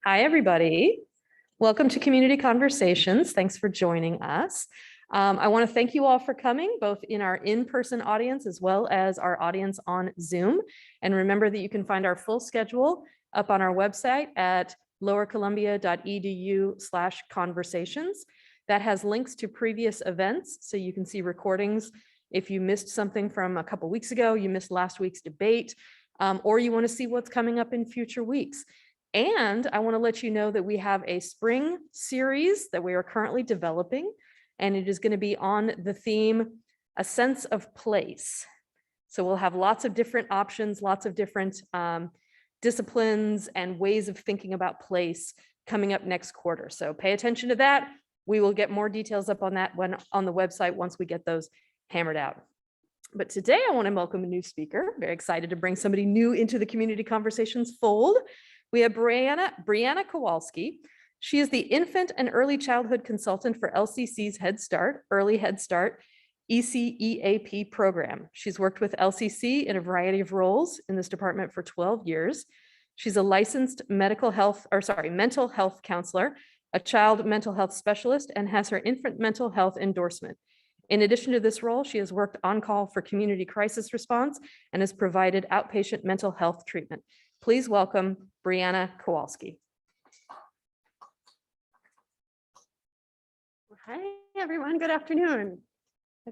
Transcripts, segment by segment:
Hi, everybody. Welcome to Community Conversations. Thanks for joining us. I want to thank you all for coming, both in our in-person audience as well as our audience on Zoom. And remember that you can find our full schedule up on our website at lowercolumbia.edu/conversations. That has links to previous events, so you can see recordings. If you missed something from a couple weeks ago, you missed last week's debate, or you want to see what's coming up in future weeks. And I want to let you know that we have a spring series that we are currently developing, and it is going to be on the theme, a sense of place. So we'll have lots of different options, lots of different disciplines and ways of thinking about place coming up next quarter. So pay attention to that. We will get more details up on that on the website once we get those hammered out. But today I want to welcome a new speaker. Very excited to bring somebody new into the Community Conversations fold. We have Bryanna Kowalski. She is the Infant and Early Childhood Consultant for LCC's Head Start, Early Head Start, ECEAP program. She's worked with LCC in a variety of roles in this department for 12 years. She's a licensed mental health counselor, a child mental health specialist, and has her infant mental health endorsement. In addition to this role, she has worked on call for community crisis response and has provided outpatient mental health treatment. Please welcome Bryanna Kowalski. Hi, everyone. Good afternoon.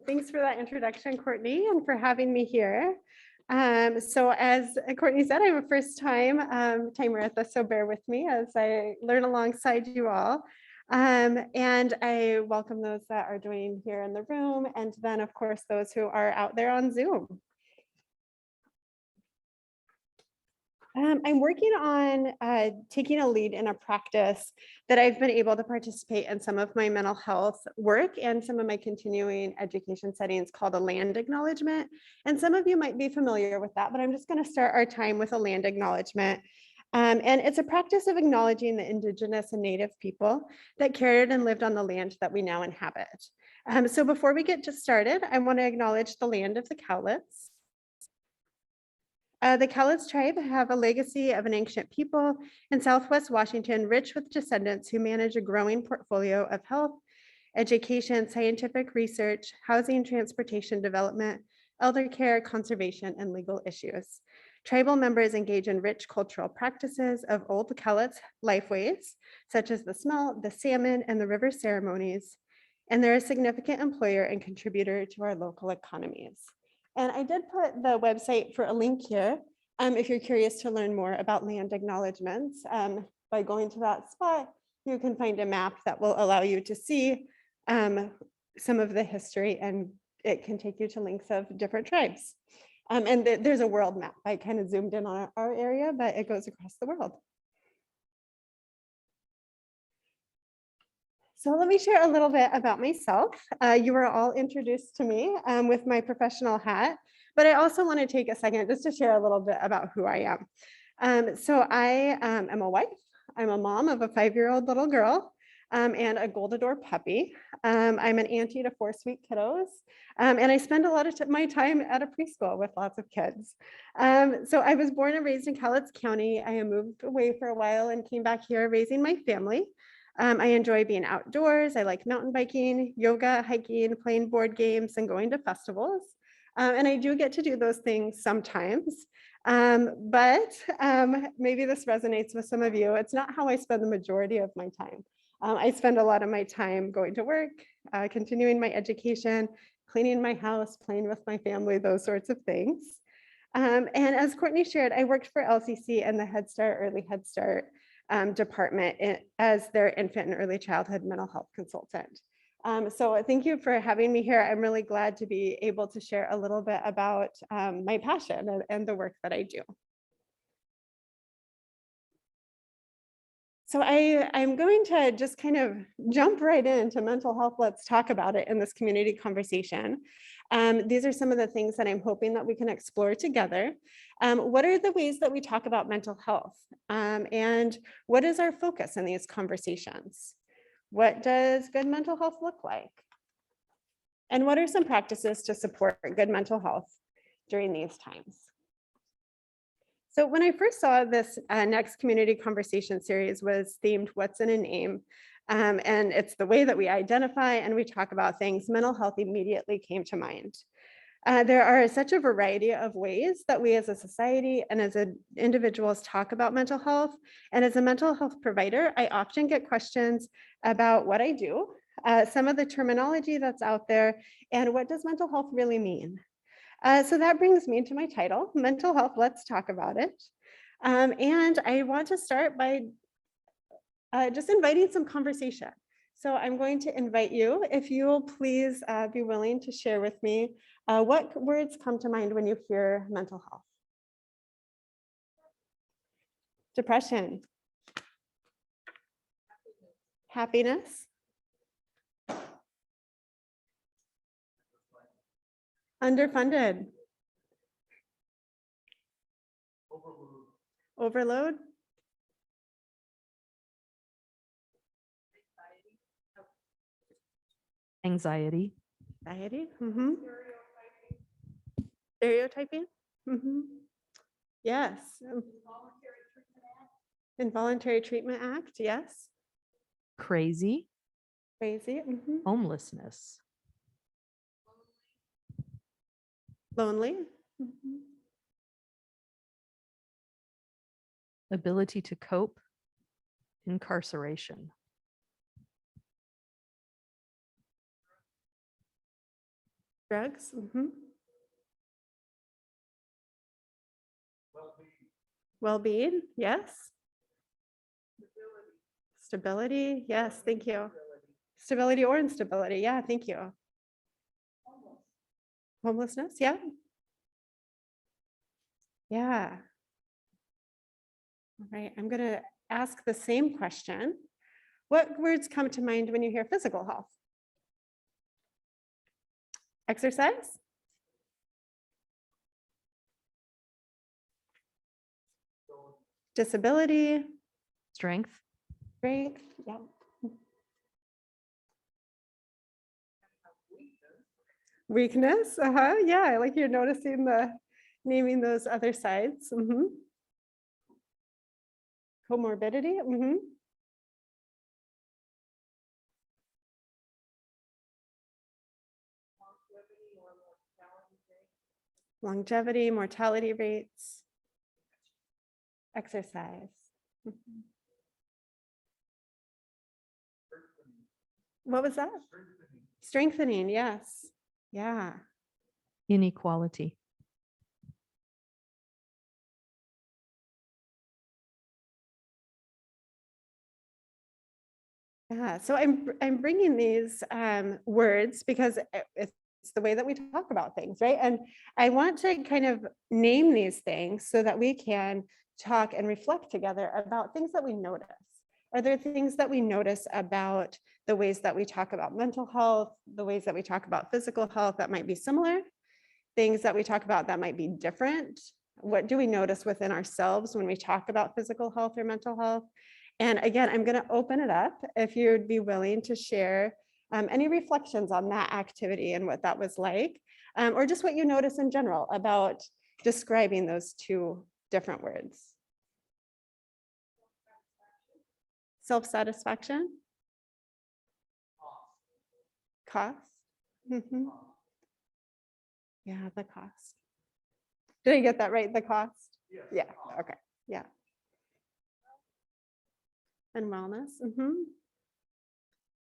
Thanks for that introduction, Courtney, and for having me here. So as Courtney said, I'm a first-time timer at this, so bear with me as I learn alongside you all. And I welcome those that are joining here in the room, and then, of course, those who are out there on Zoom. I'm working on taking a lead in a practice that I've been able to participate in some of my mental health work and some of my continuing education settings called a land acknowledgement. And some of you might be familiar with that, but I'm just going to start our time with a land acknowledgement. And it's a practice of acknowledging the Indigenous and Native people that cared and lived on the land that we now inhabit. So before we get started, I want to acknowledge the land of the Cowlitz. The Cowlitz tribe have a legacy of an ancient people in Southwest Washington, rich with descendants who manage a growing portfolio of health, education, scientific research, housing, transportation development, elder care, conservation, and legal issues. Tribal members engage in rich cultural practices of old Cowlitz lifeways, such as the smelt, the salmon, and the river ceremonies, and they're a significant employer and contributor to our local economies. And I did put the website for a link here if you're curious to learn more about land acknowledgements. By going to that spot, you can find a map that will allow you to see some of the history, and it can take you to links of different tribes. And there's a world map. I kind of zoomed in on our area, but it goes across the world. So let me share a little bit about myself. You were all introduced to me with my professional hat, but I also want to take a second just to share a little bit about who I am. So I am a wife. I'm a mom of a 5-year-old little girl and a Goldador puppy. I'm an auntie to 4 sweet kiddos, and I spend a lot of my time at a preschool with lots of kids. So I was born and raised in Cowlitz County. I moved away for a while and came back here raising my family. I enjoy being outdoors. I like mountain biking, yoga, hiking, playing board games, and going to festivals. And I do get to do those things sometimes. But maybe this resonates with some of you. It's not how I spend the majority of my time. I spend a lot of my time going to work, continuing my education, cleaning my house, playing with my family, those sorts of things. And as Courtney shared, I worked for LCC and the Head Start, Early Head Start department as their infant and early childhood mental health consultant. So thank you for having me here. I'm really glad to be able to share a little bit about my passion and the work that I do. So I'm going to just kind of jump right into mental health. Let's talk about it in this community conversation. These are some of the things that I'm hoping that we can explore together. What are the ways that we talk about mental health? And what is our focus in these conversations? What does good mental health look like? And what are some practices to support good mental health during these times? So when I first saw this next community conversation series was themed "What's in a Name?" And it's the way that we identify and we talk about things, mental health immediately came to mind. There are such a variety of ways that we as a society and as individuals talk about mental health. And as a mental health provider, I often get questions about what I do, some of the terminology that's out there, and what does mental health really mean? So that brings me to my title, Mental Health, Let's Talk About It. And I want to start by just inviting some conversation. So I'm going to invite you, if you will please be willing to share with me what words come to mind when you hear mental health? Depression. Happiness. Underfunded. Overload. Anxiety. Anxiety. Stereotyping. Yes. Involuntary Treatment Act. Yes. Crazy. Crazy. Homelessness. Lonely. Ability to cope. Incarceration. Drugs. Well-being. Yes. Stability. Yes. Thank you. Stability or instability. Yeah. Thank you. Homelessness. Yeah. Yeah. All right. I'm going to ask the same question. What words come to mind when you hear physical health? Exercise. Disability. Strength. Strength. Yeah. Weakness. Yeah. I like you're noticing naming those other sides. Comorbidity. Longevity, mortality rates. Exercise. What was that? Strengthening. Yes. Yeah. Inequality. Yeah, so I'm bringing these words because it's the way that we talk about things, right? And I want to kind of name these things so that we can talk and reflect together about things that we notice. Are there things that we notice about the ways that we talk about mental health, the ways that we talk about physical health that might be similar, things that we talk about that might be different? What do we notice within ourselves when we talk about physical health or mental health? And again, I'm going to open it up if you'd be willing to share any reflections on that activity and what that was like, or just what you notice in general about describing those two different words. Self-satisfaction. Cost. Yeah, the cost. Did I get that right? The cost? Yeah. Okay. Yeah. And wellness.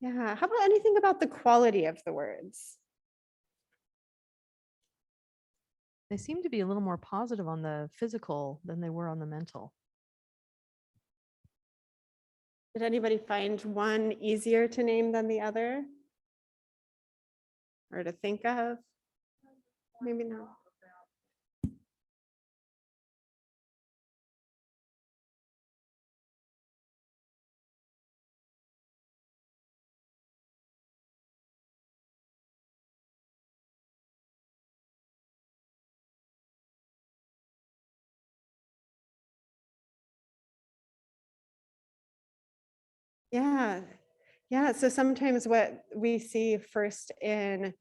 Yeah. How about anything about the quality of the words? They seem to be a little more positive on the physical than they were on the mental. Did anybody find one easier to name than the other? Or to think of? Maybe not. Yeah. Yeah. So sometimes what we see first in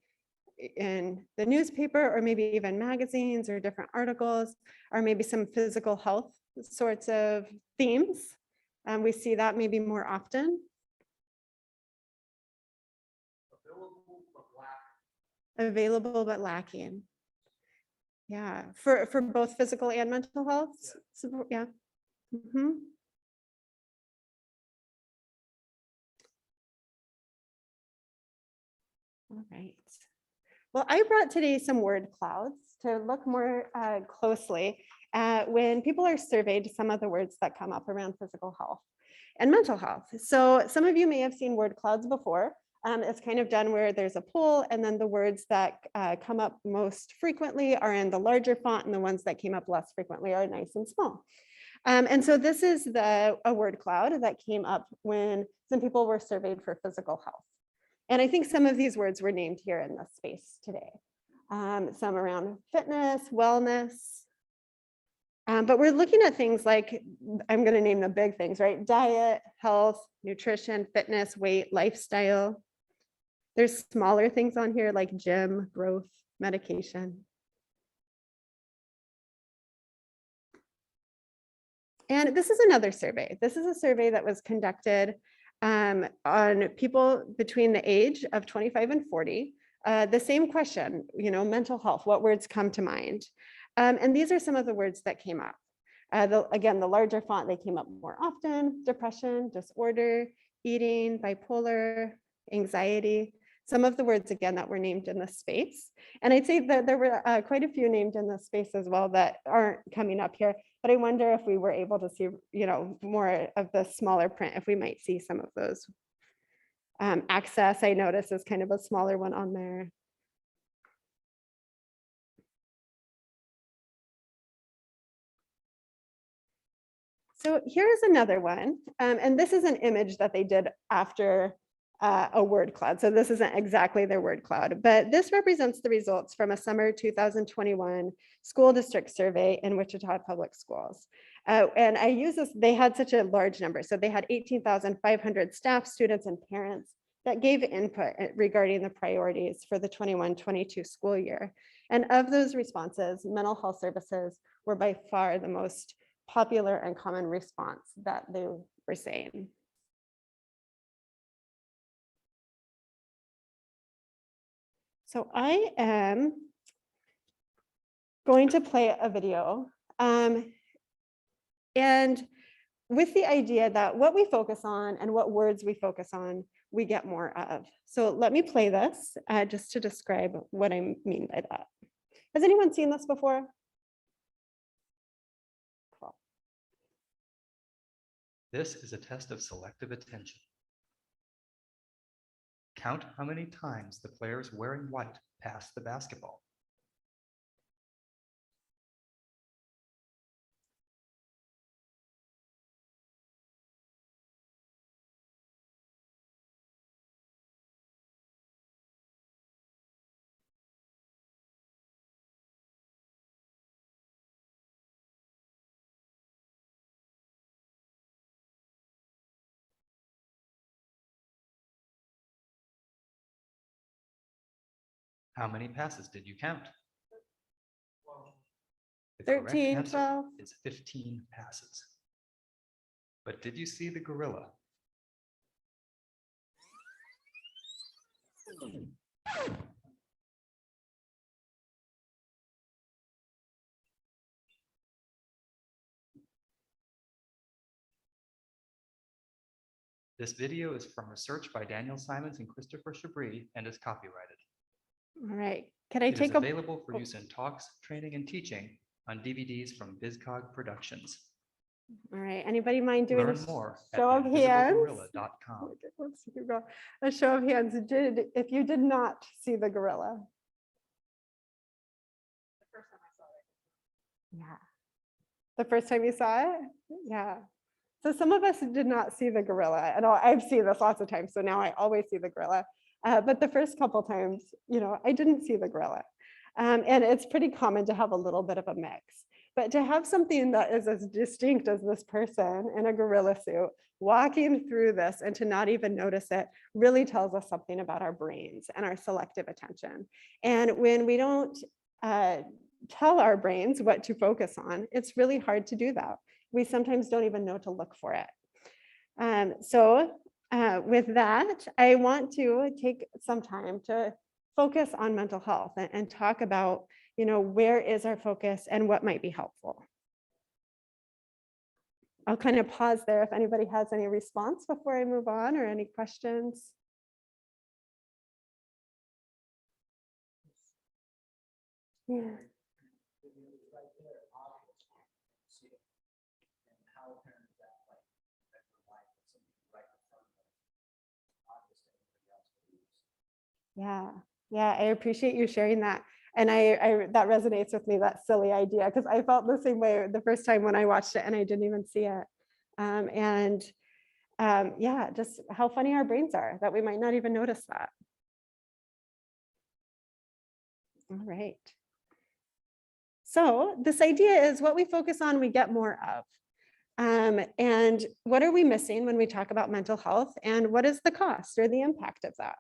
in the newspaper or maybe even magazines or different articles, or maybe some physical health sorts of themes. We see that maybe more often. Available but lacking. Yeah, for both physical and mental health support. Yeah. Mhm. All right. Well, I brought today some word clouds to look more closely at when people are surveyed, some of the words that come up around physical health and mental health. So some of you may have seen word clouds before. It's kind of done where there's a poll, and then the words that come up most frequently are in the larger font, and the ones that came up less frequently are nice and small. And so this is a word cloud that came up when some people were surveyed for physical health. And I think some of these words were named here in this space today. Some around fitness, wellness. But we're looking at things like, I'm going to name the big things, right? Diet, health, nutrition, fitness, weight, lifestyle. There's smaller things on here like gym, growth, medication. And this is another survey. This is a survey that was conducted on people between the age of 25 and 40. The same question, mental health, what words come to mind? And these are some of the words that came up. Again, the larger font, they came up more often: depression, disorder, eating, bipolar, anxiety. Some of the words, again, that were named in this space. And I'd say that there were quite a few named in this space as well that aren't coming up here. But I wonder if we were able to see, more of the smaller print, if we might see some of those. Access, I notice, is kind of a smaller one on there. So here's another one. And this is an image that they did after a word cloud. So this isn't exactly their word cloud, but this represents the results from a summer 2021 school district survey in Wichita Public Schools. And I use this, they had such a large number. So they had 18,500 staff, students, and parents that gave input regarding the priorities for the 21-22 school year. And of those responses, mental health services were by far the most popular and common response that they were saying. So I am going to play a video, and with the idea that what we focus on and what words we focus on, we get more of. So let me play this just to describe what I mean by that. Has anyone seen this before? Cool. This is a test of selective attention. Count how many times the players wearing white pass the basketball. How many passes did you count? 13, 12. Is 15 passes. But did you see the gorilla? This video is from research by Daniel Simons and Christopher Chabris and is copyrighted. All right. Can I It take is a available for use in talks, training, and teaching on DVDs from BizCog Productions. All right. Anybody mind doing Learn a more show of at hands? invisiblegorilla.com. Let's go. A show of hands. If you did not see the gorilla? The first time I saw it. Yeah. The first time you saw it? Yeah. So some of us did not see the gorilla, and I've seen this lots of times, so now I always see the gorilla. But the first couple times, I didn't see the gorilla. And it's pretty common to have a little bit of a mix. But to have something that is as distinct as this person in a gorilla suit walking through this and to not even notice it really tells us something about our brains and our selective attention. And when we don't tell our brains what to focus on, it's really hard to do that. We sometimes don't even know to look for it. With that, I want to take some time to focus on mental health and talk about, where is our focus and what might be helpful. I'll kind of pause there if anybody has any response before I move on or any questions. Yeah. Yeah, I appreciate you sharing that. And I that resonates with me, that silly idea, because I felt the same way the first time when I watched it and I didn't even see it. Yeah, just how funny our brains are that we might not even notice that. All right. So this idea is what we focus on, we get more of. And what are we missing when we talk about mental health, and what is the cost or the impact of that?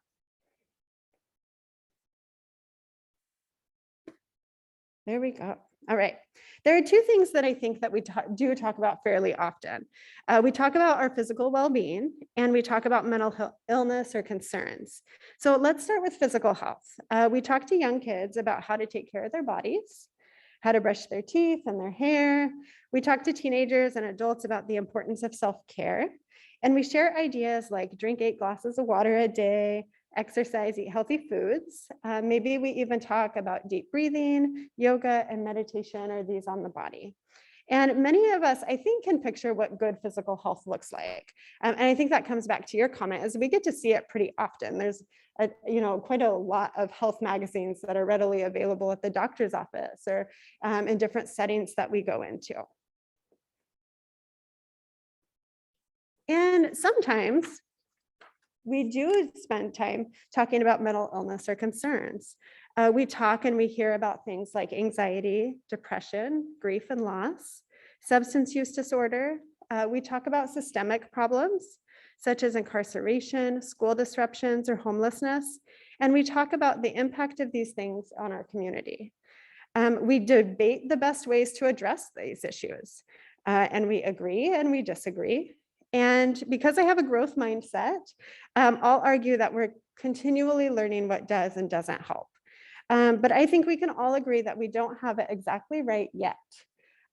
There we go. All right. There are two things that I think that we do talk about fairly often. We talk about our physical well-being, and we talk about mental illness or concerns. So let's start with physical health. We talk to young kids about how to take care of their bodies, how to brush their teeth and their hair. We talk to teenagers and adults about the importance of self-care. And we share ideas like drink 8 glasses of water a day, exercise, eat healthy foods. Maybe we even talk about deep breathing, yoga, and meditation, or these on the body. And many of us, I think, can picture what good physical health looks like. And I think that comes back to your comment, as we get to see it pretty often. There's quite a lot of health magazines that are readily available at the doctor's office or in different settings that we go into. And sometimes we do spend time talking about mental illness or concerns. We talk and we hear about things like anxiety, depression, grief and loss, substance use disorder. We talk about systemic problems such as incarceration, school disruptions, or homelessness. And we talk about the impact of these things on our community. We debate the best ways to address these issues. And we agree and we disagree. And because I have a growth mindset, I'll argue that we're continually learning what does and doesn't help. But I think we can all agree that we don't have it exactly right yet.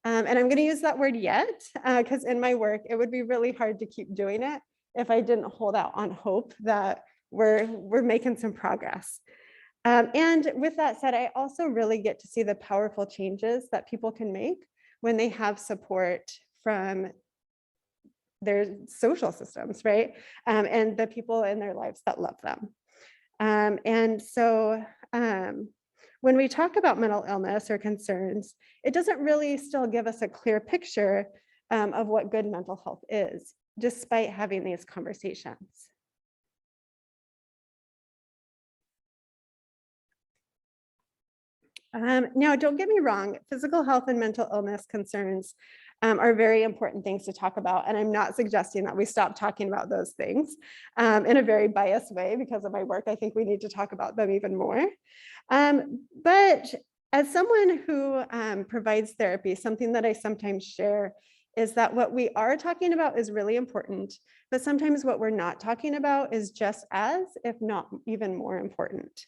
And I'm going to use that word yet, because in my work, it would be really hard to keep doing it if I didn't hold out on hope that we're making some progress. And with that said, I also really get to see the powerful changes that people can make when they have support from their social systems, right? And the people in their lives that love them. When we talk about mental illness or concerns, it doesn't really still give us a clear picture of what good mental health is, despite having these conversations. Now, don't get me wrong, physical health and mental illness concerns are very important things to talk about. And I'm not suggesting that we stop talking about those things in a very biased way because of my work. I think we need to talk about them even more. But as someone who provides therapy, something that I sometimes share is that what we are talking about is really important, but sometimes what we're not talking about is just as, if not even more important.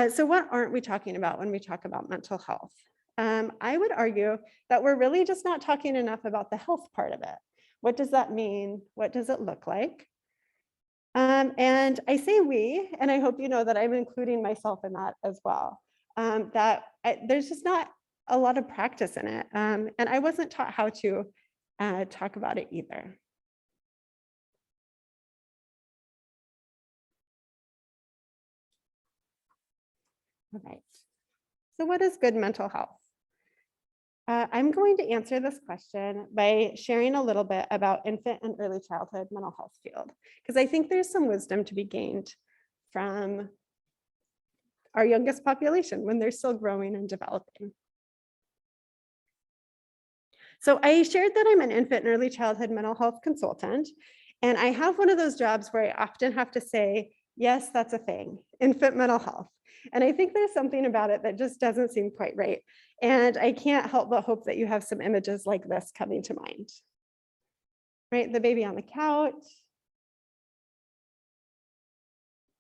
So what aren't we talking about when we talk about mental health? I would argue that we're really just not talking enough about the health part of it. What does that mean? What does it look like? And I say we, and I hope you know that I'm including myself in that as well. There's just not a lot of practice in it. And I wasn't taught how to talk about it either. All right. So what is good mental health? I'm going to answer this question by sharing a little bit about infant and early childhood mental health field, because I think there's some wisdom to be gained from our youngest population when they're still growing and developing. So I shared that I'm an infant and early childhood mental health consultant, and I have one of those jobs where I often have to say, yes, that's a thing, infant mental health. And I think there's something about it that just doesn't seem quite right. And I can't help but hope that you have some images like this coming to mind. Right, the baby on the couch.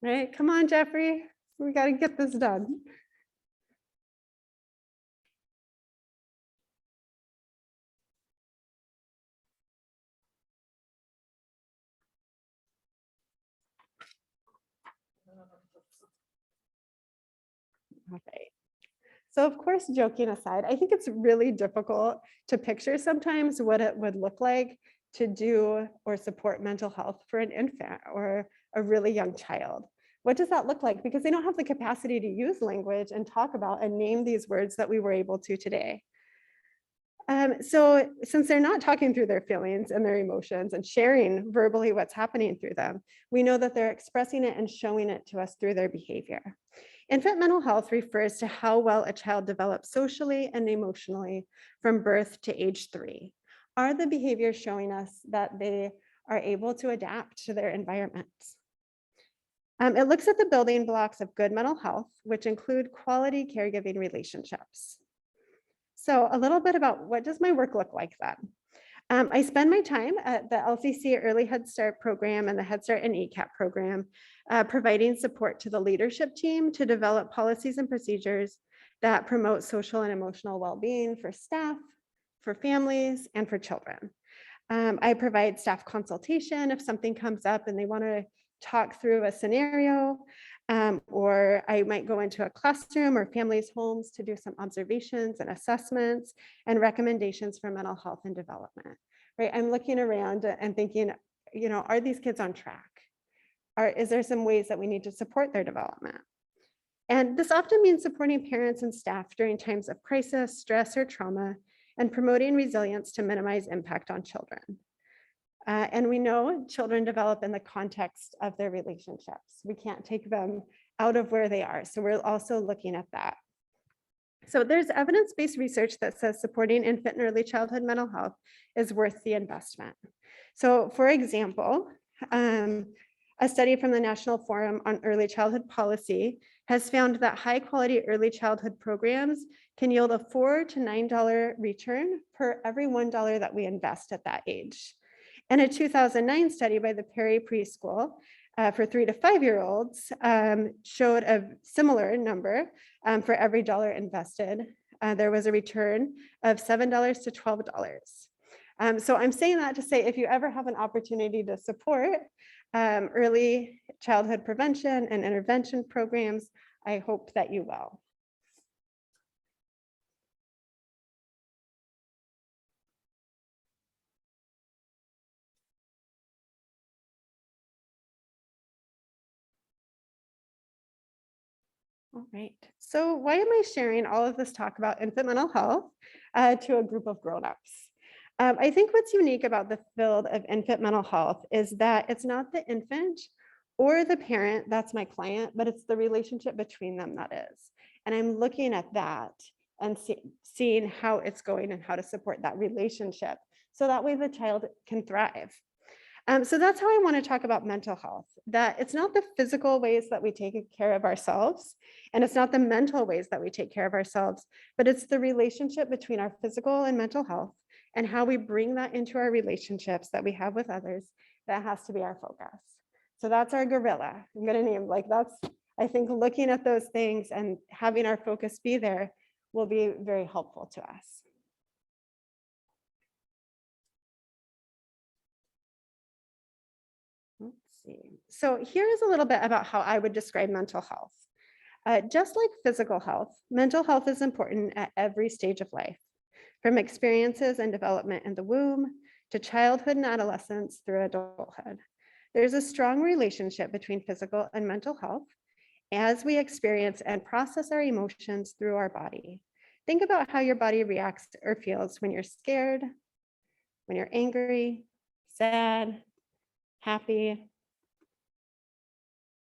Right, come on, Jeffrey, we got to get this done. Okay. So of course, joking aside, I think it's really difficult to picture sometimes what it would look like to do or support mental health for an infant or a really young child. What does that look like? Because they don't have the capacity to use language and talk about and name these words that we were able to today. So since they're not talking through their feelings and their emotions and sharing verbally what's happening through them, we know that they're expressing it and showing it to us through their behavior. Infant mental health refers to how well a child develops socially and emotionally from birth to age 3. Are the behaviors showing us that they are able to adapt to their environments? It looks at the building blocks of good mental health, which include quality caregiving relationships. So a little bit about what does my work look like then? I spend my time at the LCC Early Head Start program and the Head Start and ECAP program, providing support to the leadership team to develop policies and procedures that promote social and emotional well-being for staff, for families, and for children. I provide staff consultation if something comes up and they want to talk through a scenario, or I might go into a classroom or families' homes to do some observations and assessments and recommendations for mental health and development, right? I'm looking around and thinking, you know, are these kids on track? Is there some ways that we need to support their development? And this often means supporting parents and staff during times of crisis, stress, or trauma, and promoting resilience to minimize impact on children. And we know children develop in the context of their relationships. We can't take them out of where they are. So we're also looking at that. So there's evidence-based research that says supporting infant and early childhood mental health is worth the investment. So for example, a study from the National Forum on Early Childhood Policy has found that high quality early childhood programs can yield a $4 to $9 return per every $1 that we invest at that age. And a 2009 study by the Perry Preschool for 3 to 5-year-olds showed a similar number for every dollar invested. There was a return of $7 to $12. So I'm saying that to say, if you ever have an opportunity to support early childhood prevention and intervention programs, I hope that you will. All right, so why am I sharing all of this talk about infant mental health to a group of grown-ups? I think what's unique about the field of infant mental health is that it's not the infant or the parent that's my client, but it's the relationship between them that is. And I'm looking at that and seeing how it's going and how to support that relationship so that way the child can thrive. So that's how I want to talk about mental health, that it's not the physical ways that we take care of ourselves, and it's not the mental ways that we take care of ourselves, but it's the relationship between our physical and mental health and how we bring that into our relationships that we have with others. That has to be our focus. So that's our gorilla. I'm going to name, like, that's, I think looking at those things and having our focus be there will be very helpful to us. Let's see. So here's a little bit about how I would describe mental health. Just like physical health, mental health is important at every stage of life, from experiences and development in the womb to childhood and adolescence through adulthood. There's a strong relationship between physical and mental health as we experience and process our emotions through our body. Think about how your body reacts or feels when you're scared, when you're angry, sad, happy.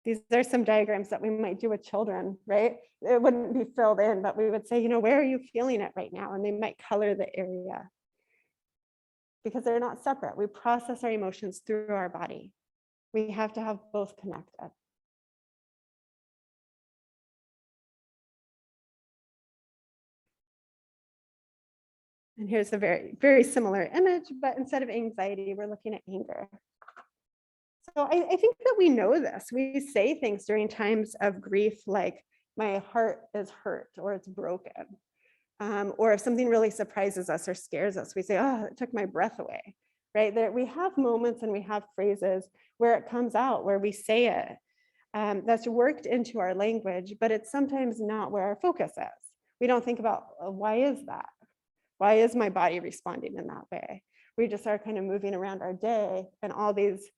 These are some diagrams that we might do with children, right? It wouldn't be filled in, but we would say, you know, where are you feeling it right now? And they might color the area. because they're not separate. We process our emotions through our body. We have to have both connected. And here's a very, very similar image, but instead of anxiety, we're looking at anger. So I think that we know this. We say things during times of grief like, my heart is hurt or it's broken. Or if something really surprises us or scares us, we say, oh, it took my breath away, right? There, we have moments and we have phrases where it comes out, where we say it. That's worked into our language, but it's sometimes not where our focus is. We don't think about, why is that? Why is my body responding in that way? We just are kind of moving around our day and all these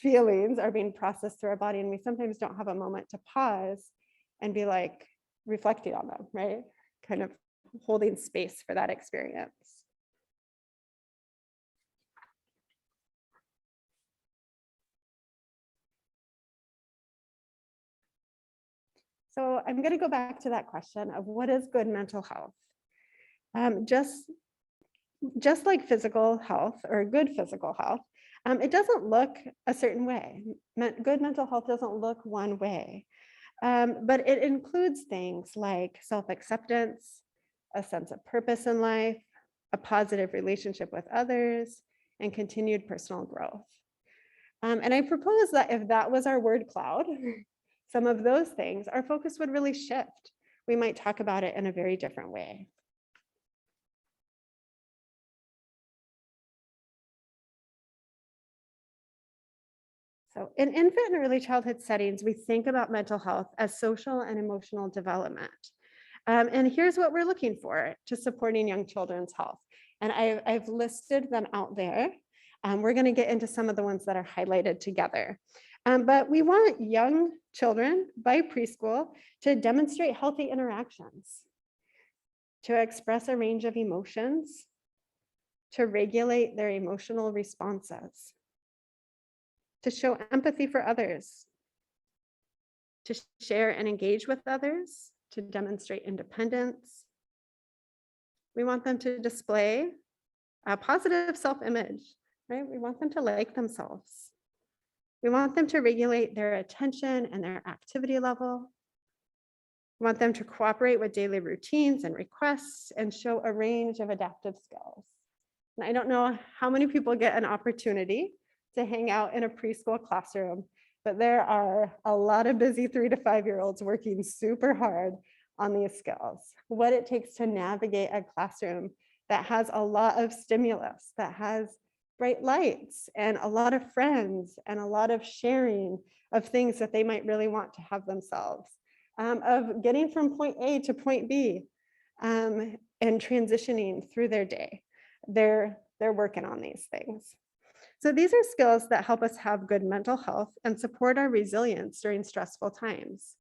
feelings are being processed through our body. And we sometimes don't have a moment to pause and be like reflecting on them, right? Kind of holding space for that experience. So I'm going to go back to that question of what is good mental health? Just like physical health or good physical health, it doesn't look a certain way. Good mental health doesn't look one way, but it includes things like self-acceptance, a sense of purpose in life, a positive relationship with others, and continued personal growth. And I propose that if that was our word cloud, some of those things, our focus would really shift. We might talk about it in a very different way. So in infant and early childhood settings, we think about mental health as social and emotional development. And here's what we're looking for to supporting young children's health. And I've listed them out there. We're going to get into some of the ones that are highlighted together. But we want young children by preschool to demonstrate healthy interactions, to express a range of emotions, to regulate their emotional responses, to show empathy for others, to share and engage with others, to demonstrate independence. We want them to display a positive self-image, right? We want them to like themselves. We want them to regulate their attention and their activity level. We want them to cooperate with daily routines and requests and show a range of adaptive skills. And I don't know how many people get an opportunity to hang out in a preschool classroom, but there are a lot of busy 3 to 5-year-olds working super hard on these skills. What it takes to navigate a classroom that has a lot of stimulus, that has bright lights and a lot of friends and a lot of sharing of things that they might really want to have themselves, of getting from point A to point B, and transitioning through their day. They're working on these things. So these are skills that help us have good mental health and support our resilience during stressful times.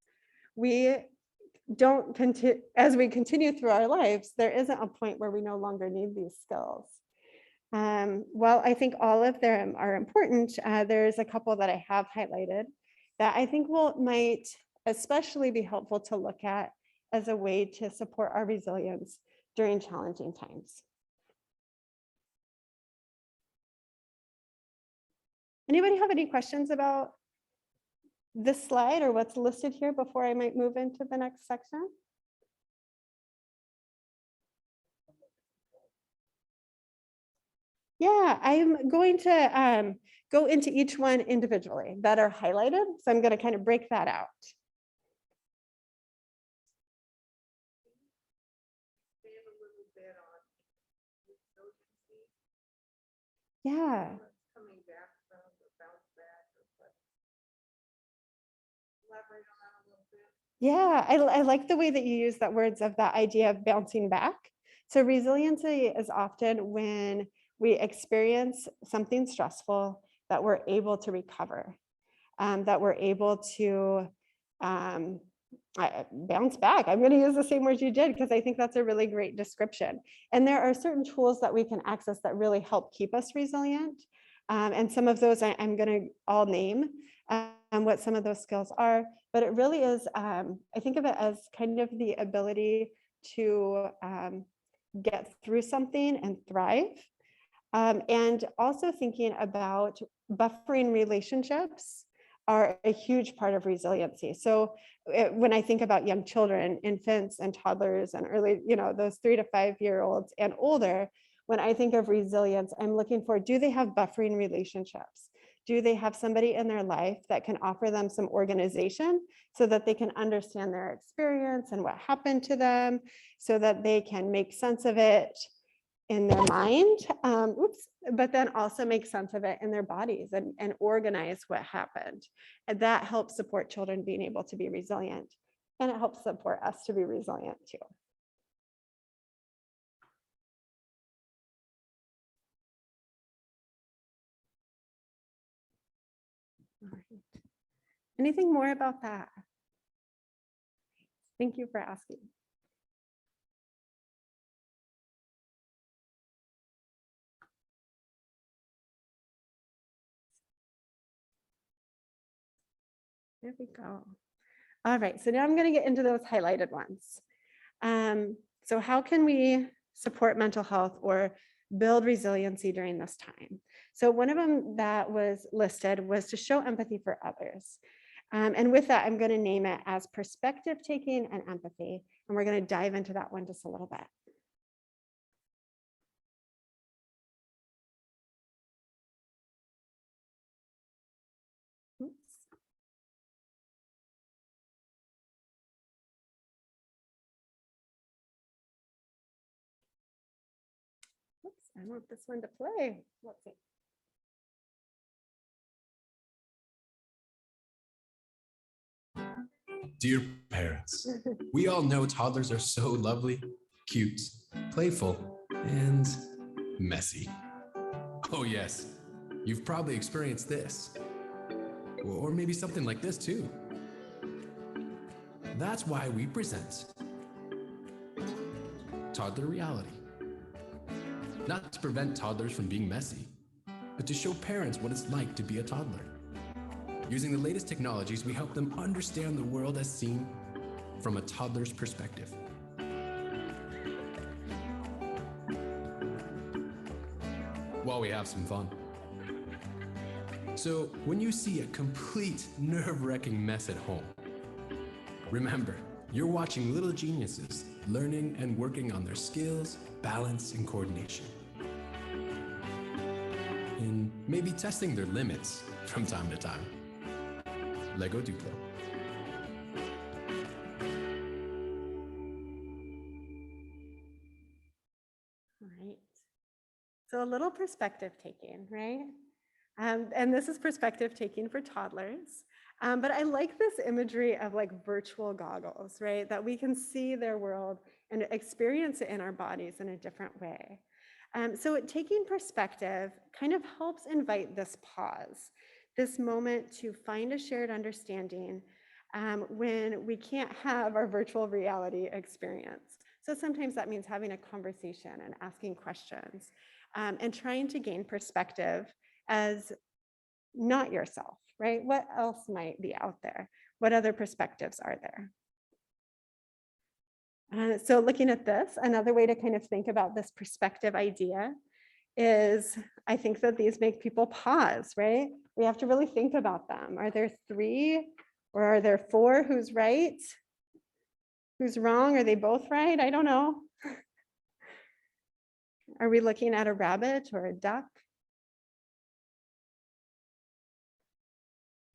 We don't continue, as we continue through our lives, there isn't a point where we no longer need these skills. While I think all of them are important, there's a couple that I have highlighted that I think might especially be helpful to look at as a way to support our resilience during challenging times. Anybody have any questions about this slide or what's listed here before I might move into the next section? Yeah, I'm going to go into each one individually that are highlighted. So I'm going to kind of break that out. Yeah. Yeah, I like the way that you use that words of that idea of bouncing back. So resiliency is often when we experience something stressful that we're able to recover, that we're able to bounce back. I'm going to use the same words you did because I think that's a really great description. And there are certain tools that we can access that really help keep us resilient. And some of those I'm going to all name what some of those skills are, but it really is, I think of it as kind of the ability to get through something and thrive, And also thinking about buffering relationships are a huge part of resiliency. So when I think about young children, infants and toddlers and early, those 3 to 5 year olds and older, when I think of resilience, I'm looking for, do they have buffering relationships? Do they have somebody in their life that can offer them some organization so that they can understand their experience and what happened to them, so that they can make sense of it in their mind, but then also make sense of it in their bodies and organize what happened. And that helps support children being able to be resilient. And it helps support us to be resilient too. All right. Anything more about that? Thank you for asking. There we go. All right, so now I'm going to get into those highlighted ones. So how can we support mental health or build resiliency during this time? So one of them that was listed was to show empathy for others. And with that, I'm going to name it as perspective taking and empathy. And we're going to dive into that one just a little bit. Oops. Oops, I want this one to play. Let's see. Dear parents, we all know toddlers are so lovely, cute, playful, and messy. Oh yes, you've probably experienced this. Or maybe something like this too. That's why we present Toddler Reality. Not to prevent toddlers from being messy, but to show parents what it's like to be a toddler. Using the latest technologies, we help them understand the world as seen from a toddler's perspective. While we have some fun. So when you see a complete nerve-wracking mess at home, remember, you're watching little geniuses learning and working on their skills, balance, and coordination. And maybe testing their limits from time to time. Lego Duplo. All right. So a little perspective taking, right? And this is perspective taking for toddlers. But I like this imagery of like virtual goggles, right? That we can see their world and experience it in our bodies in a different way. So taking perspective kind of helps invite this pause, this moment to find a shared understanding when we can't have our virtual reality experience. So sometimes that means having a conversation and asking questions and trying to gain perspective as not yourself, right? What else might be out there? What other perspectives are there? So looking at this, another way to kind of think about this perspective idea is, I think that these make people pause, right? We have to really think about them. Are there 3 or are there 4? Who's right? Who's wrong? Are they both right? I don't know. Are we looking at a rabbit or a duck?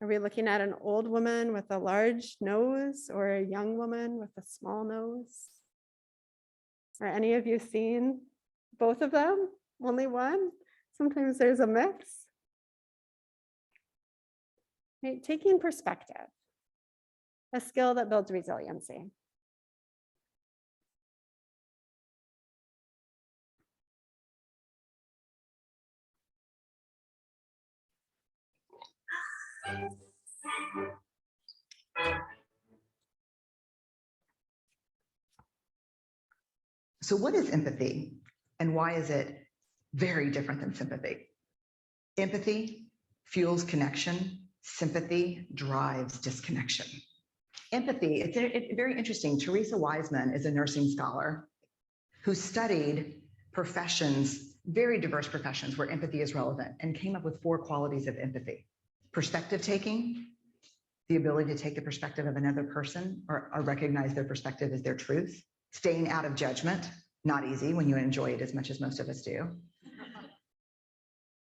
Are we looking at an old woman with a large nose or a young woman with a small nose? Are any of you seen both of them? Only one? Sometimes there's a mix. Right? Taking perspective, a skill that builds resiliency. So what is empathy and why is it very different than sympathy? Empathy fuels connection. Sympathy drives disconnection. Empathy, it's very interesting. Teresa Wiseman is a nursing scholar who studied professions very diverse professions where empathy is relevant and came up with 4 qualities of empathy. Perspective taking, the ability to take the perspective of another person or recognize their perspective as their truth. Staying out of judgment, not easy when you enjoy it as much as most of us do.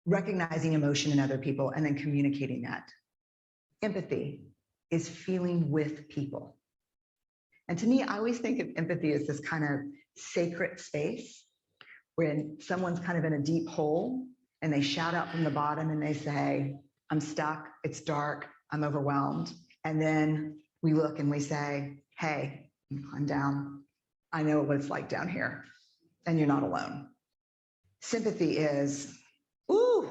Recognizing emotion in other people and then communicating that. Empathy is feeling with people. And to me, I always think of empathy as this kind of sacred space when someone's kind of in a deep hole and they shout out from the bottom and they say, I'm stuck, it's dark, I'm overwhelmed. And then we look and we say, hey, I'm down. I know what it's like down here, and you're not alone. Sympathy is, ooh,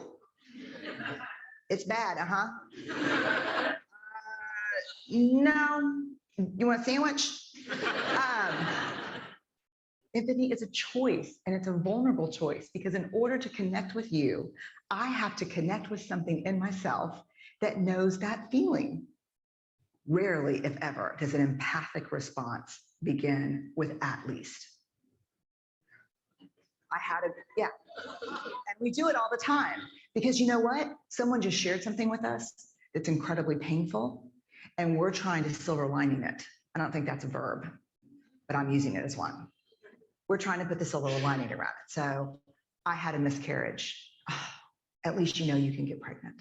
it's bad, no, you want a sandwich? Empathy is a choice, and it's a vulnerable choice, because in order to connect with you, I have to connect with something in myself that knows that feeling. Rarely, if ever, does an empathic response begin with at least. I had it, yeah. And we do it all the time, because you know what? Someone just shared something with us that's incredibly painful, and we're trying to silver lining it. I don't think that's a verb, but I'm using it as one. We're trying to put the silver lining around it. So I had a miscarriage. Oh, at least you know you can get pregnant.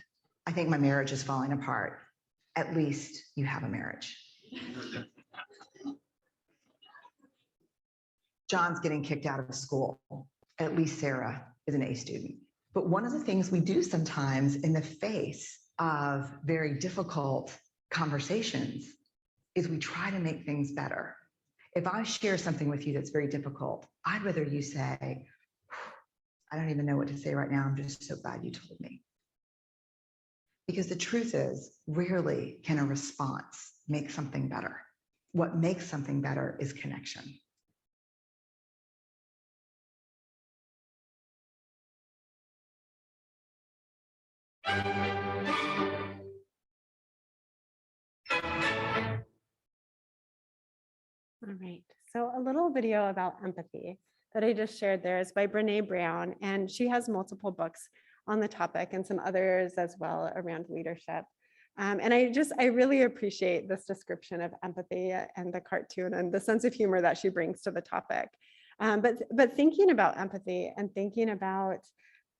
I think my marriage is falling apart. At least you have a marriage. John's getting kicked out of school. At least Sarah is an A student. But one of the things we do sometimes in the face of very difficult conversations is we try to make things better. If I share something with you that's very difficult, I'd rather you say, I don't even know what to say right now. I'm just so glad you told me. Because the truth is, rarely can a response make something better. What makes something better is connection. All right, so a little video about empathy that I just shared there is by Brene Brown, and she has multiple books on the topic and some others as well around leadership. And I really appreciate this description of empathy and the cartoon and the sense of humor that she brings to the topic. But thinking about empathy and thinking about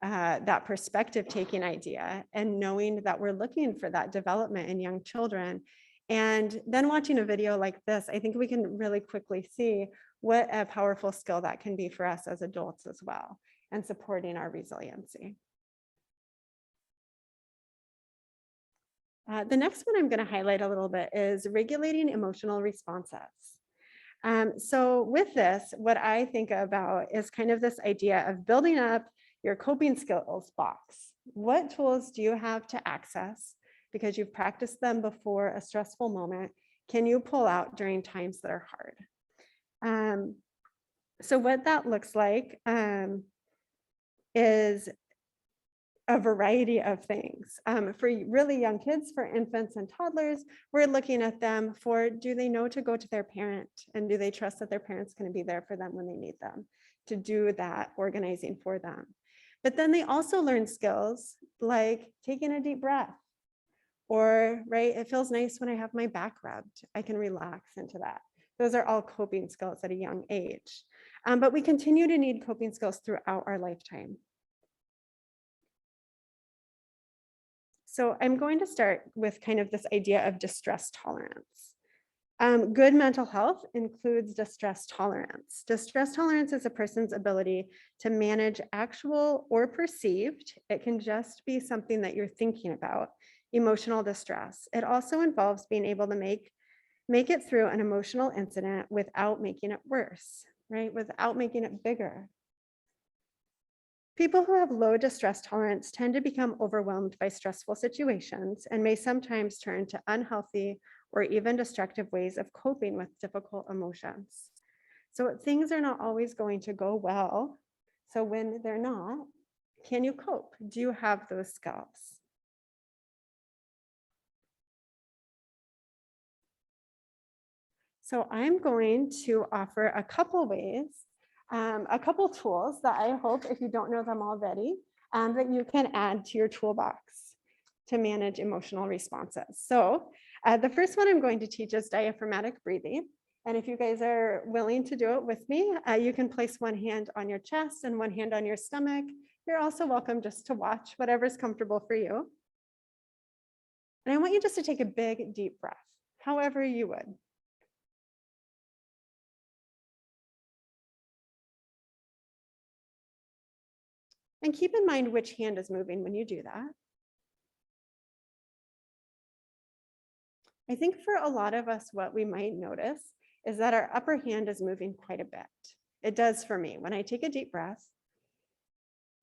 that perspective taking idea and knowing that we're looking for that development in young children, and then watching a video like this, I think we can really quickly see what a powerful skill that can be for us as adults as well, and supporting our resiliency. The next one I'm going to highlight a little bit is regulating emotional responses. So with this, what I think about is kind of this idea of building up your coping skills box. What tools do you have to access because you've practiced them before a stressful moment? Can you pull out during times that are hard? So what that looks like is a variety of things. For really young kids, for infants and toddlers, we're looking at them for, do they know to go to their parent? And do they trust that their parent's going to be there for them when they need them, to do that organizing for them? But then they also learn skills like taking a deep breath, or, right, it feels nice when I have my back rubbed. I can relax into that. Those are all coping skills at a young age. But we continue to need coping skills throughout our lifetime. So I'm going to start with kind of this idea of distress tolerance. Good mental health includes distress tolerance. Distress tolerance is a person's ability to manage actual or perceived, it can just be something that you're thinking about, emotional distress. It also involves being able to make it through an emotional incident without making it worse, right? Without making it bigger. People who have low distress tolerance tend to become overwhelmed by stressful situations and may sometimes turn to unhealthy or even destructive ways of coping with difficult emotions. So things are not always going to go well. So when they're not, can you cope? Do you have those skills? So I'm going to offer a couple ways a couple tools that I hope, if you don't know them already, that you can add to your toolbox to manage emotional responses. So the first one I'm going to teach is diaphragmatic breathing. And if you guys are willing to do it with me, you can place one hand on your chest and one hand on your stomach. You're also welcome just to watch, whatever's comfortable for you. And I want you just to take a big, deep breath, however you would. And keep in mind which hand is moving when you do that. I think for a lot of us, what we might notice is that our upper hand is moving quite a bit. It does for me. When I take a deep breath,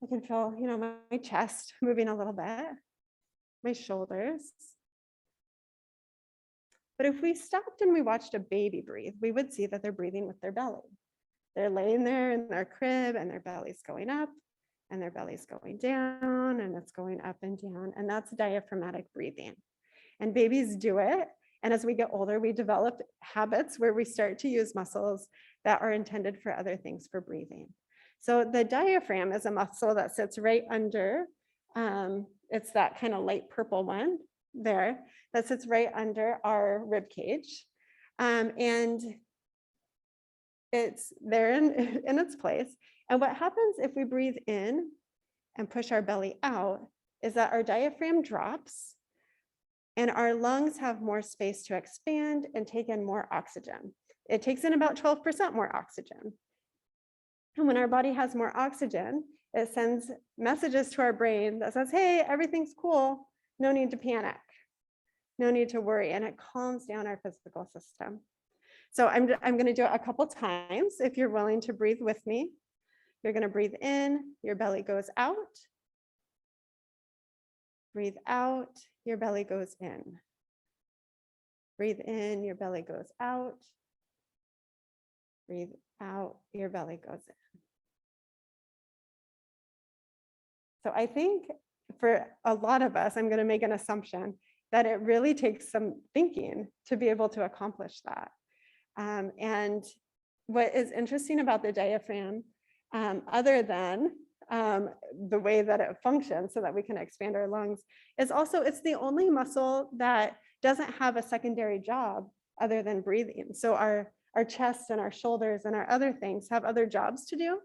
I can feel, my chest moving a little bit, my shoulders. But if we stopped and we watched a baby breathe, we would see that they're breathing with their belly. They're laying there in their crib and their belly's going up and their belly's going down and it's going up and down. And that's diaphragmatic breathing. And babies do it. And as we get older, we develop habits where we start to use muscles that are intended for other things for breathing. So the diaphragm is a muscle that sits right under, it's that kind of light purple one there that sits right under our rib cage. And it's there in its place. And what happens if we breathe in and push our belly out is that our diaphragm drops and our lungs have more space to expand and take in more oxygen. It takes in about 12% more oxygen. And when our body has more oxygen, it sends messages to our brain that says, hey, everything's cool. No need to panic. No need to worry. And it calms down our physical system. So I'm going to do it a couple times. If you're willing to breathe with me, you're going to breathe in, your belly goes out. Breathe out, your belly goes in. Breathe in, your belly goes out. Breathe out, your belly goes in. So I think for a lot of us, I'm going to make an assumption that it really takes some thinking to be able to accomplish that. And what is interesting about the diaphragm, other than the way that it functions so that we can expand our lungs, is also it's the only muscle that doesn't have a secondary job other than breathing. So our chest and our shoulders and our other things have other jobs to do,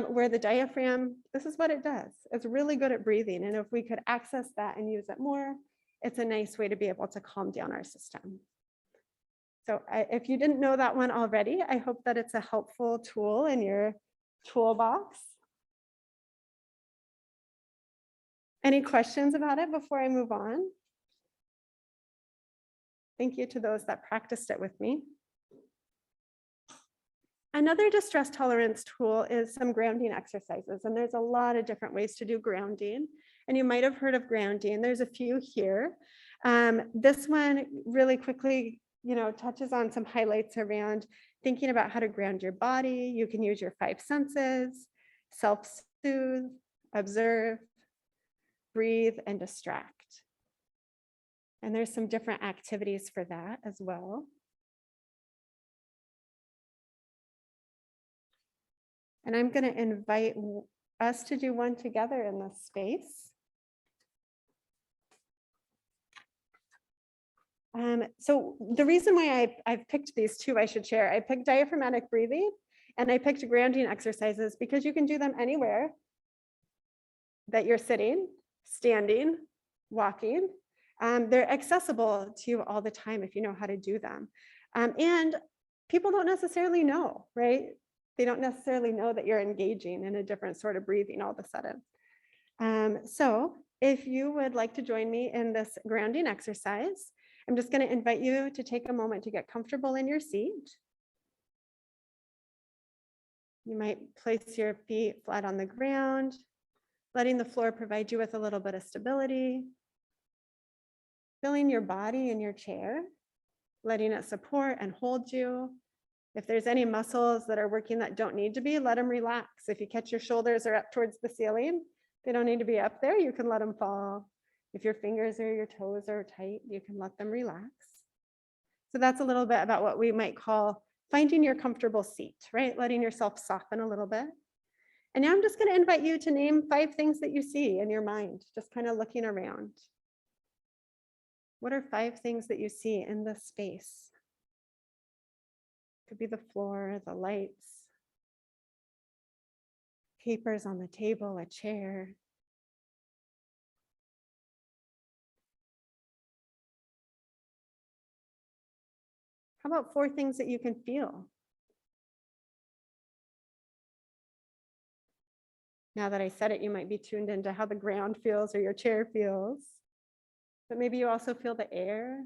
where the diaphragm, this is what it does. It's really good at breathing. And if we could access that and use it more, it's a nice way to be able to calm down our system. So if you didn't know that one already, I hope that it's a helpful tool in your toolbox. Any questions about it before I move on? Thank you to those that practiced it with me. Another distress tolerance tool is some grounding exercises, and there's a lot of different ways to do grounding, and you might have heard of grounding. There's a few here. This one really quickly, touches on some highlights around thinking about how to ground your body. You can use your 5 senses, self-soothe, observe, breathe, and distract. And there's some different activities for that as well. And I'm going to invite us to do one together in this space. So the reason why I've picked these two, I should share, I picked diaphragmatic breathing and I picked grounding exercises because you can do them anywhere that you're sitting, standing, walking. They're accessible to you all the time if you know how to do them. And people don't necessarily know, right? They don't necessarily know that you're engaging in a different sort of breathing all of a sudden. So if you would like to join me in this grounding exercise, I'm just going to invite you to take a moment to get comfortable in your seat. You might place your feet flat on the ground, letting the floor provide you with a little bit of stability. Feeling your body in your chair, letting it support and hold you. If there's any muscles that are working that don't need to be, let them relax. If you catch your shoulders are up towards the ceiling, they don't need to be up there, you can let them fall. If your fingers or your toes are tight, you can let them relax. So that's a little bit about what we might call finding your comfortable seat, right? Letting yourself soften a little bit. And now I'm just going to invite you to name 5 things that you see in your mind, just kind of looking around. What are 5 things that you see in this space? Could be the floor, the lights, papers on the table, a chair. How about 4 things that you can feel? Now that I said it, you might be tuned into how the ground feels or your chair feels. But maybe you also feel the air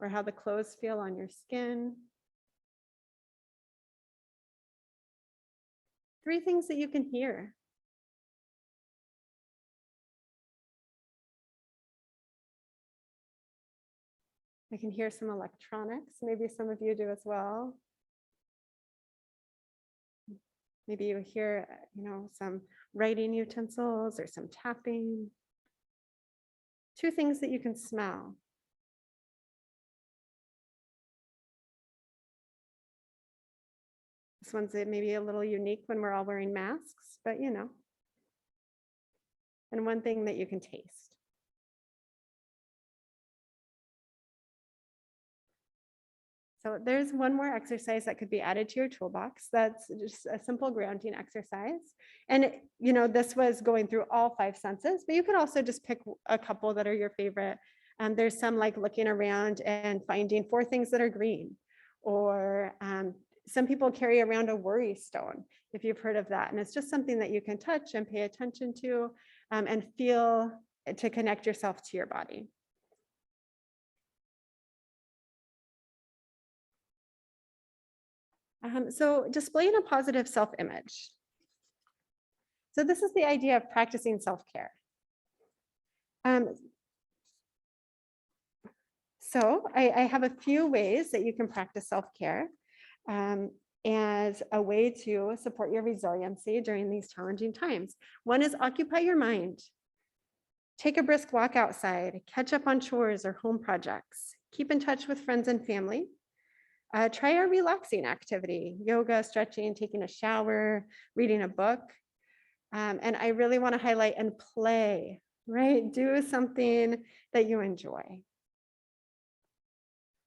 or how the clothes feel on your skin. 3 things that you can hear. I can hear some electronics. Maybe some of you do as well. Maybe you hear, some writing utensils or some tapping. 2 things that you can smell. This one's maybe a little unique when we're all wearing masks, but And 1 thing that you can taste. So there's 1 more exercise that could be added to your toolbox. That's just a simple grounding exercise. And, this was going through all 5 senses, but you could also just pick a couple that are your favorite. There's some like looking around and finding 4 things that are green, or some people carry around a worry stone, if you've heard of that. And it's just something that you can touch and pay attention to and feel to connect yourself to your body. So displaying a positive self-image. So this is the idea of practicing self-care. So I have a few ways that you can practice self-care as a way to support your resiliency during these challenging times. 1 is occupy your mind. Take a brisk walk outside, catch up on chores or home projects, keep in touch with friends and family. Try a relaxing activity, yoga, stretching, taking a shower, reading a book. And I really want to highlight and play, right? Do something that you enjoy.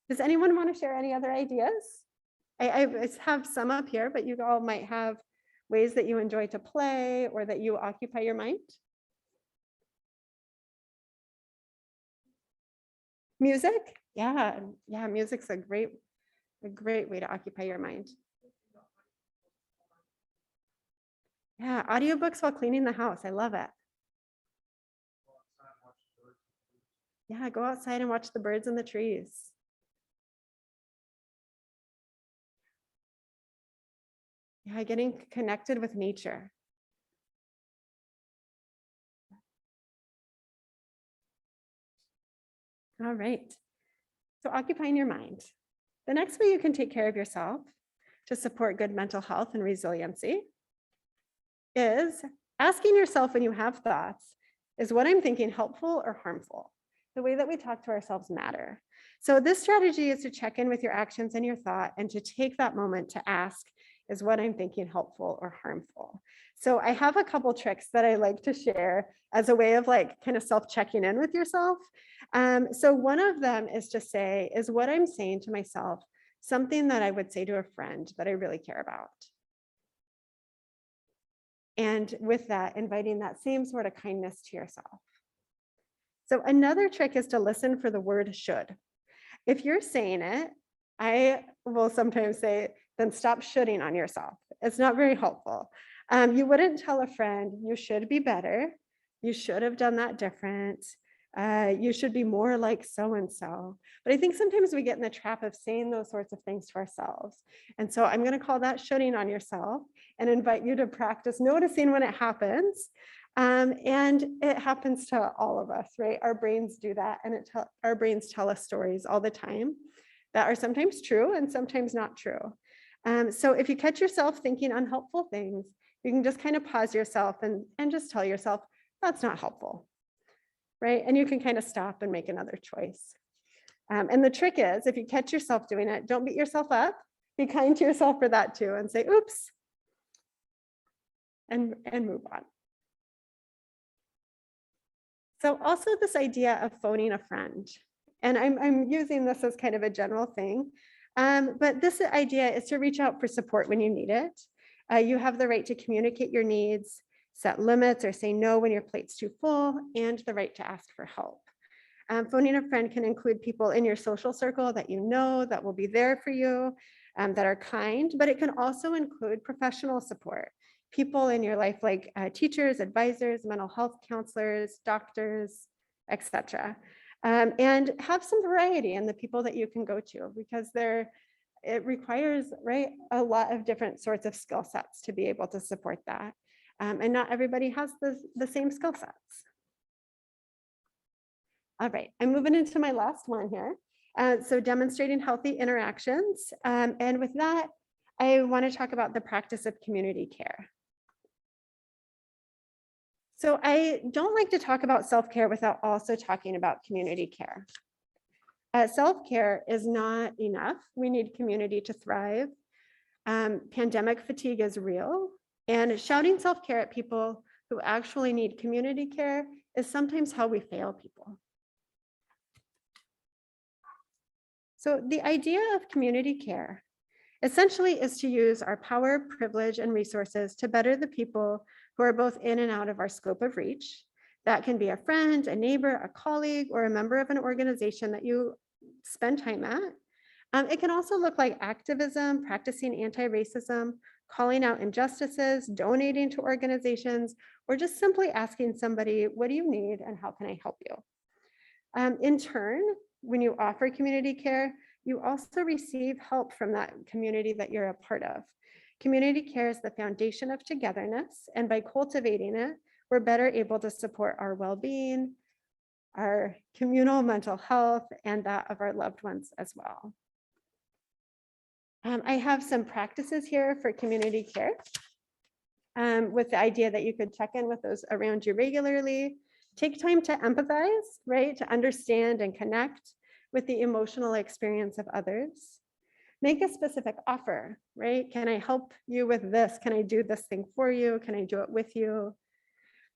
Does anyone want to share any other ideas? I have some up here, but you all might have ways that you enjoy to play or that you occupy your mind. Music? Yeah, music's a great way to occupy your mind. Yeah, audiobooks while cleaning the house. I love it. Yeah, go outside and watch the birds and the trees. Yeah, getting connected with nature. All right. So occupying your mind. The next way you can take care of yourself to support good mental health and resiliency is asking yourself when you have thoughts, is what I'm thinking helpful or harmful? The way that we talk to ourselves matter. So this strategy is to check in with your actions and your thought and to take that moment to ask, is what I'm thinking helpful or harmful? So I have a couple tricks that I like to share as a way of like kind of self-checking in with yourself. So one of them is to say, is what I'm saying to myself something that I would say to a friend that I really care about? And with that, inviting that same sort of kindness to yourself. So another trick is to listen for the word should. If you're saying it, I will sometimes say, then stop shoulding on yourself. It's not very helpful. You wouldn't tell a friend, you should be better. You should have done that different. You should be more like so-and-so. But I think sometimes we get in the trap of saying those sorts of things to ourselves. And so I'm going to call that shoulding on yourself and invite you to practice noticing when it happens. And it happens to all of us, right? Our brains do that. And our brains tell us stories all the time that are sometimes true and sometimes not true. So if you catch yourself thinking unhelpful things, you can just kind of pause yourself and just tell yourself, that's not helpful, right? And you can kind of stop and make another choice. And the trick is, if you catch yourself doing it, don't beat yourself up. Be kind to yourself for that too and say, oops, and move on. So also this idea of phoning a friend, and I'm using this as kind of a general thing, but this idea is to reach out for support when you need it. You have the right to communicate your needs, set limits or say no when your plate's too full, and the right to ask for help. Phoning a friend can include people in your social circle that you know that will be there for you, that are kind, but it can also include professional support. People in your life like teachers, advisors, mental health counselors, doctors, etc. And have some variety in the people that you can go to, because it requires, right, a lot of different sorts of skill sets to be able to support that. And not everybody has the same skill sets. All right, I'm moving into my last one here. So demonstrating healthy interactions. And with that, I want to talk about the practice of community care. So I don't like to talk about self-care without also talking about community care. Self-care is not enough. We need community to thrive. Pandemic fatigue is real, and shouting self-care at people who actually need community care is sometimes how we fail people. So the idea of community care essentially is to use our power, privilege, and resources to better the people who are both in and out of our scope of reach. That can be a friend, a neighbor, a colleague, or a member of an organization that you spend time at. It can also look like activism, practicing anti-racism, calling out injustices, donating to organizations, or just simply asking somebody, what do you need and how can I help you? In turn, when you offer community care, you also receive help from that community that you're a part of. Community care is the foundation of togetherness, and by cultivating it, we're better able to support our well-being, our communal mental health, and that of our loved ones as well. I have some practices here for community care, with the idea that you could check in with those around you regularly. Take time to empathize, right? To understand and connect with the emotional experience of others. Make a specific offer, right? Can I help you with this? Can I do this thing for you? Can I do it with you?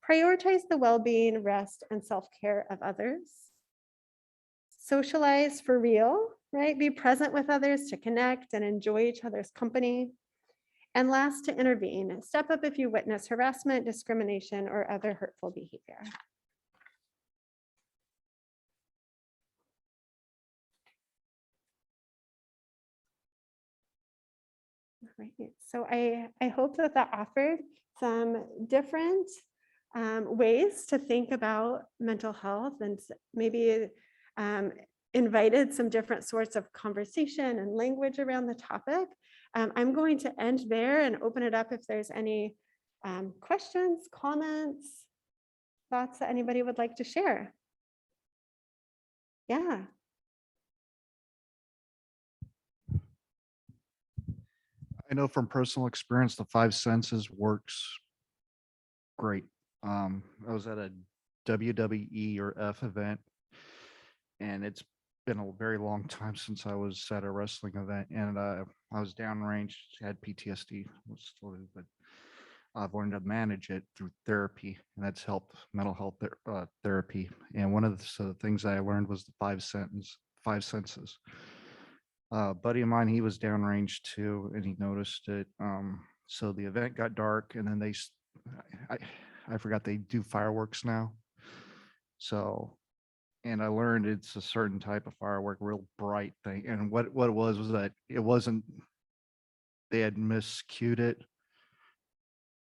Prioritize the well-being, rest, and self-care of others. Socialize for real, right? Be present with others to connect and enjoy each other's company. And last, to intervene. Step up if you witness harassment, discrimination, or other hurtful behavior. Right. So I hope that offered some different ways to think about mental health, and maybe invited some different sorts of conversation and language around the topic. I'm going to end there and open it up if there's any questions, comments, thoughts that anybody would like to share. Yeah. I know from personal experience, the five senses works great. I was at a WWE or F event, and it's been a very long time since I was at a wrestling event, and I was downrange, had PTSD, but I've learned to manage it through therapy, and that's helped mental health therapy. And one of the things I learned was the five senses. Buddy of mine, he was downrange too, and he noticed it. So the event got dark, and then I forgot they do fireworks now. So, and I learned it's a certain type of firework, real bright thing. And what it was that it wasn't, they had miscued it.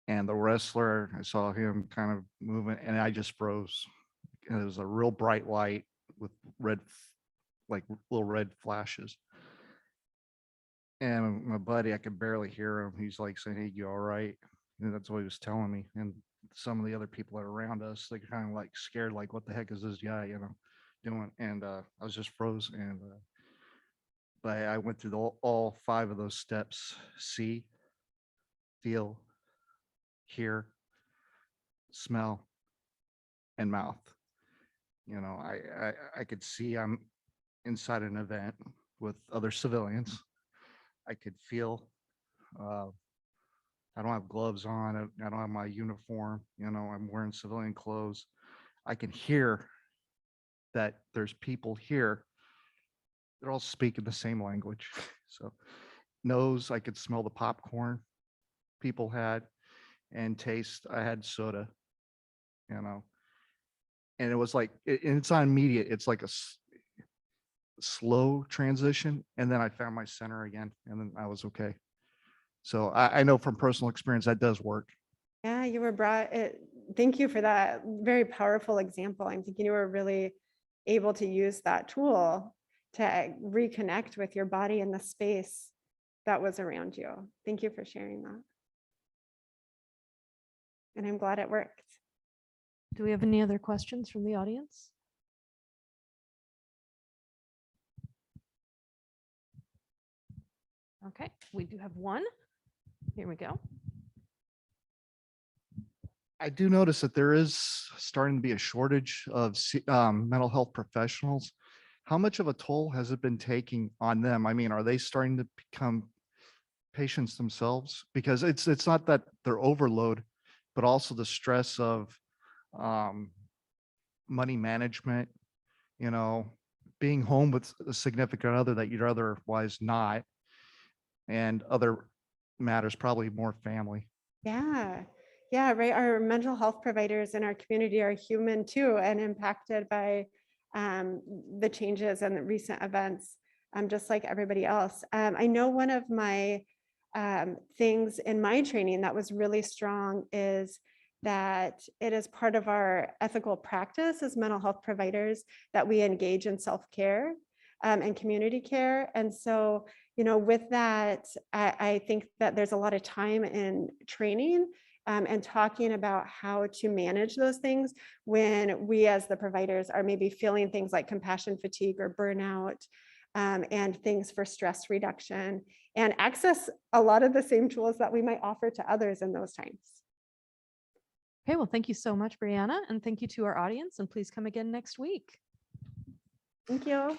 And the wrestler, I saw him kind of moving, and I just froze. And it was a real bright light with red, like little red flashes. And my buddy, I could barely hear him. He's like saying, "Hey, you all right?" And that's what he was telling me. And some of the other people that are around us, they kind of like scared, like, "What the heck is this guy, doing?" And I was just froze. And but I went through all five of those steps: see, feel, hear, smell, and mouth. I could see I'm inside an event with other civilians. I could feel. I don't have gloves on. I don't have my uniform. I'm wearing civilian clothes. I can hear that there's people here. They're all speaking the same language. So nose, I could smell the popcorn people had, and taste, I had soda, and it was like, and it's on immediate. It's like a slow transition. And then I found my center again, and then I was okay. So I know from personal experience that does work. Yeah, you were brought it. Thank you for that very powerful example. I'm thinking you were really able to use that tool to reconnect with your body in the space that was around you. Thank you for sharing that. And I'm glad it worked. Do we have any other questions from the audience? Okay, we do have one. Here we go. I do notice that there is starting to be a shortage of mental health professionals. How much of a toll has it been taking on them? I mean, are they starting to become patients themselves? Because it's not that they're overload, but also the stress of money management, being home with a significant other that you'd otherwise not, and other matters, probably more family. Yeah. Yeah, right. Our mental health providers in our community are human too and impacted by the changes and the recent events, just like everybody else. I know one of my things in my training that was really strong is that it is part of our ethical practice as mental health providers that we engage in self-care and community care. And so, with that, I think that there's a lot of time in training and talking about how to manage those things when we as the providers are maybe feeling things like compassion fatigue or burnout, and things for stress reduction, and access a lot of the same tools that we might offer to others in those times. Okay, well, thank you so much, Bryanna, and thank you to our audience, and please come again next week. Thank you.